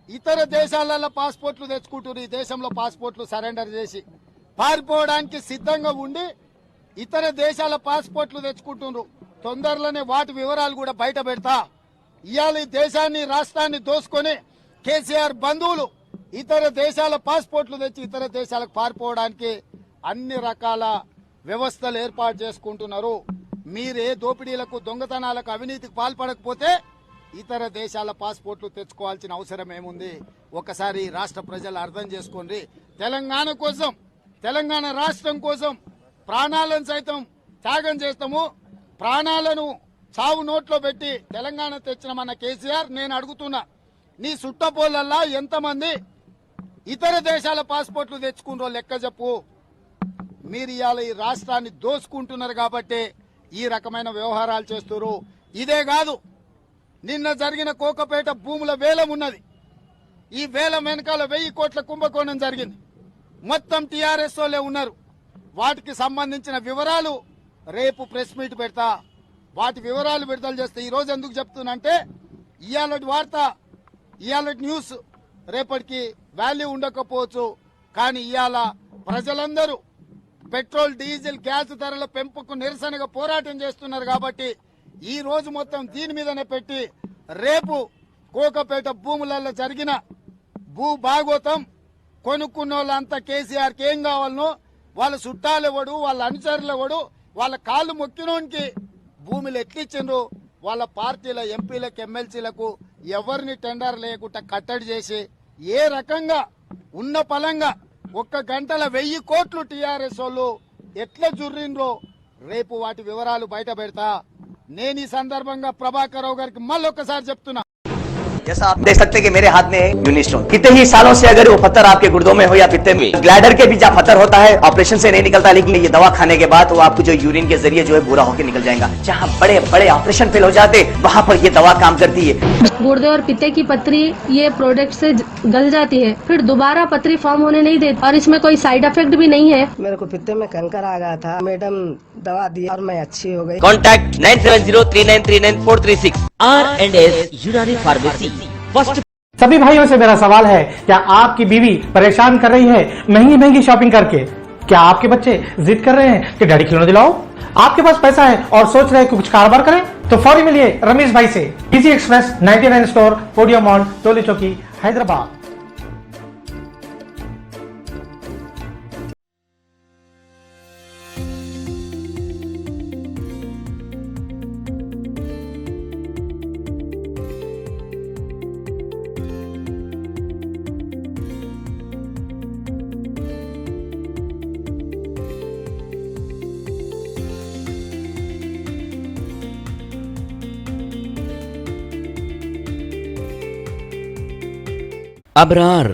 ఇతర దేశాలలో పాస్పోర్ట్లు తెచ్చుకుంటున్నారు. ఈ దేశంలో పాస్పోర్ట్లు సరెండర్ చేసి పారిపోవడానికి సిద్ధంగా ఉండి ఇతర దేశాల పాస్పోర్ట్లు తెచ్చుకుంటున్నారు. తొందరలోనే వాటి వివరాలు కూడా బయట పెడతా. ఇవాళ ఈ దేశాన్ని రాష్ట్రాన్ని దోసుకొని కేసీఆర్ బంధువులు ఇతర దేశాల పాస్పోర్ట్లు తెచ్చి ఇతర దేశాలకు పారిపోవడానికి అన్ని రకాల వ్యవస్థలు ఏర్పాటు చేసుకుంటున్నారు. మీరే దోపిడీలకు దొంగతనాలకు అవినీతికి పాల్పడకపోతే ఇతర దేశాల పాస్పోర్ట్లు తెచ్చుకోవాల్సిన అవసరం ఏముంది? ఒకసారి రాష్ట్ర ప్రజలు అర్థం చేసుకోండి. తెలంగాణ కోసం, తెలంగాణ రాష్ట్రం కోసం ప్రాణాలను సైతం త్యాగం చేస్తాము. ప్రాణాలను చావు నోట్లో పెట్టి తెలంగాణ తెచ్చిన మన కేసీఆర్, నేను అడుగుతున్నా, నీ సుట్టపోలల్లా ఎంతమంది ఇతర దేశాల పాస్పోర్ట్లు తెచ్చుకుంటారో లెక్క చెప్పు. మీరు ఇవాళ ఈ రాష్ట్రాన్ని దోసుకుంటున్నారు కాబట్టి ఈ రకమైన వ్యవహారాలు చేస్తున్నారు. ఇదే కాదు, నిన్న జరిగిన కోకపేట భూముల వేలం ఉన్నది. ఈ వేలం వెనకాల 1000 కోట్ల కుంభకోణం జరిగింది. మొత్తం టీఆర్ఎస్ వాళ్ళే ఉన్నారు. వాటికి సంబంధించిన వివరాలు రేపు ప్రెస్ మీట్ పెడతా. వాటి వివరాలు విడుదల చేస్తే ఈ రోజు ఎందుకు చెప్తున్నంటే ఇయాలటి వార్త, ఇయాలటి న్యూస్ రేపటికి వాల్యూ ఉండకపోవచ్చు. కానీ ఇవాళ ప్రజలందరూ పెట్రోల్, డీజిల్, గ్యాస్ ధరల పెంపుకు నిరసనగా పోరాటం చేస్తున్నారు కాబట్టి ఈ రోజు మొత్తం దీని మీదనే పెట్టి రేపు కోకపేట భూములలో జరిగిన భూ భాగోతం కొనుక్కున్న వాళ్ళంతా కేసీఆర్కి ఏం కావాలనో, వాళ్ళ చుట్టాలు ఎవడు, వాళ్ళ అనుచరులు ఎవడు, వాళ్ళ కాళ్ళు మొక్కినోనికి భూములు ఎట్లిచ్చిండ్రు, వాళ్ళ పార్టీల ఎంపీలకు, ఎమ్మెల్సీలకు ఎవరిని టెండర్ లేకుండా కట్టడి చేసి ఏ రకంగా ఉన్న పలంగా 1 గంటల 1000 కోట్లు టీఆర్ఎస్ వాళ్ళు ఎట్లా జుర్రిండ్రో రేపు వాటి వివరాలు బయట పెడతా. నేను ఈ సందర్భంగా ప్రభాకర్ రావు గారికి మళ్ళొకసారి చెప్తున్నా, जैसा आप देख सकते हैं कि मेरे हाथ में यूनिस्टोन, कितने ही सालों से अगर वो पत्थर आपके गुर्दों में हो या पित्ते में, ग्लैडर के भी जहाँ पत्थर होता है ऑपरेशन से नहीं निकलता, लेकिन ये दवा खाने के बाद वो आपको जो यूरिन के जरिए जो है बुरा होकर निकल जाएगा। जहाँ बड़े बड़े ऑपरेशन फेल हो जाते वहाँ पर ये दवा काम करती है। गुर्दे और पित्ते की पथरी ये प्रोडक्ट से गल जाती है, फिर दोबारा पथरी फॉर्म होने नहीं देती और इसमें कोई साइड इफेक्ट भी नहीं है। मेरे को पित्ते में कैंकर आ गया था, मैडम दवा दी और मैं अच्छी हो गई। कॉन्टैक्ट 9703939436 R&S यूनानी फार्मेसी फर्स्ट। सभी भाइयों से मेरा सवाल है, क्या आपकी बीवी परेशान कर रही है महंगी महंगी शॉपिंग करके? क्या आपके बच्चे जिद कर रहे हैं कि डैडी खिलौने दिलाओ? आपके पास पैसा है और सोच रहे हैं कि कुछ कारोबार करें? तो फौरी मिलिए रमेश भाई से। Easy express 99 store, podium mall, Toli Chowki, Hyderabad. Abrar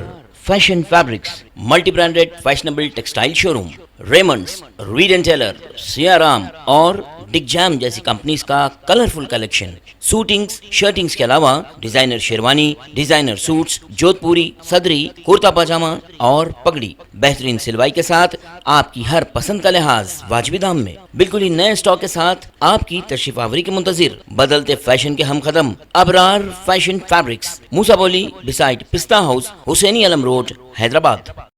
fashion fabrics multi branded fashionable textile showroom, Raymonds, Reid and Taylor, Siyaram और डिगजैम जैसी कंपनीज का कलरफुल कलेक्शन, सूटिंग्स, शर्टिंग्स के अलावा डिजाइनर शेरवानी, डिजाइनर सूट्स, जोधपुरी, सदरी, कुर्ता पजामा और पगड़ी बेहतरीन सिलवाई के साथ आपकी हर पसंद का लिहाज वाजिबी दाम में बिल्कुल ही नए स्टॉक के साथ आपकी तशरीफ आवरी के मुंतजिर बदलते फैशन के हम कदम अबरार फैशन फैब्रिक्स, मूसा बोली बिसाइड पिस्ता हाउस, हुसैनी अलम रोड, हैदराबाद।